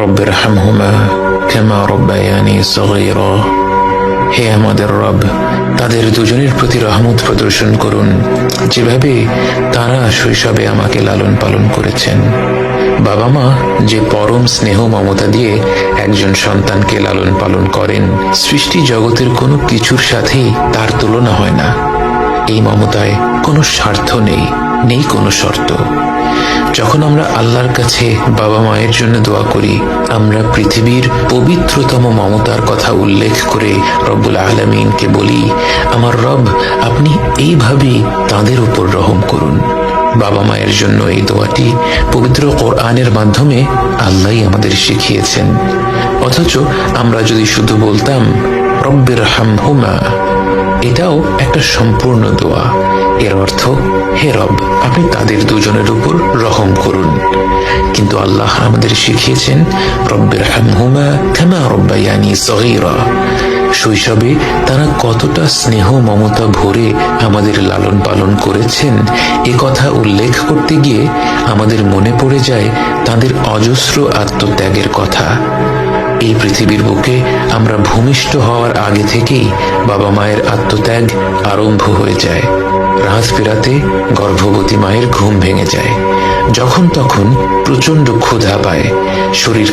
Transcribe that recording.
রব্বিরহামহুমা কামা রব্বায়ানি সগীরা। হে আমাদের রব, তাদের দুজনের প্রতি রহমত প্রদর্শন করুন, যেভাবে তারা শৈশবে আমাকে লালন পালন করেছেন। বাবা মা যে পরম স্নেহ মমতা দিয়ে একজন সন্তানকে লালন পালন করেন, সৃষ্টি জগতের কোনো কিছুর সাথেই তার তুলনা হয় না। এই মমতায় কোনো স্বার্থ নেই, নেই কোনো শর্ত। যখন আমরা আল্লাহর কাছে বাবা মায়ের জন্য দোয়া করি, আমরা পৃথিবীর পবিত্রতম মমতার কথা উল্লেখ করে রব্বুল আলামিনকে বলি, আমার রব, আপনি এইভাবেই তাদের উপর রহম করুন। বাবা মায়ের জন্য এই দোয়াটি পবিত্র কোরআনের মাধ্যমে আল্লাহই আমাদের শিখিয়েছেন। অথচ আমরা যদি শুধু বলতাম রব্বিরহামহুমা, এটাও একটা সম্পূর্ণ দোয়া। এর অর্থ, হে রব, আপনি তাদের দুজনের উপর রহম করুন। কিন্তু আল্লাহ আমাদের শিখিয়েছেন রব্বিরহামহুমা কামা রব্বায়ানি সগীরা। শৈশবে তারা কতটা স্নেহ মমতা ভরে আমাদের লালন পালন করেছেন, এ কথা উল্লেখ করতে গিয়ে আমাদের মনে পড়ে যায় তাদের অজস্র আত্মত্যাগের কথা। এই পৃথিবীর বুকে আমরা ভূমিষ্ঠ হওয়ার আগে থেকেই বাবা মায়ের আত্মত্যাগ আরম্ভ হয়ে যায়। রাত বেরাতে গর্ভবতী মায়ের ঘুম ভেঙে যায়, যখন তখন প্রচন্ড ক্ষুধা পায়, শরীর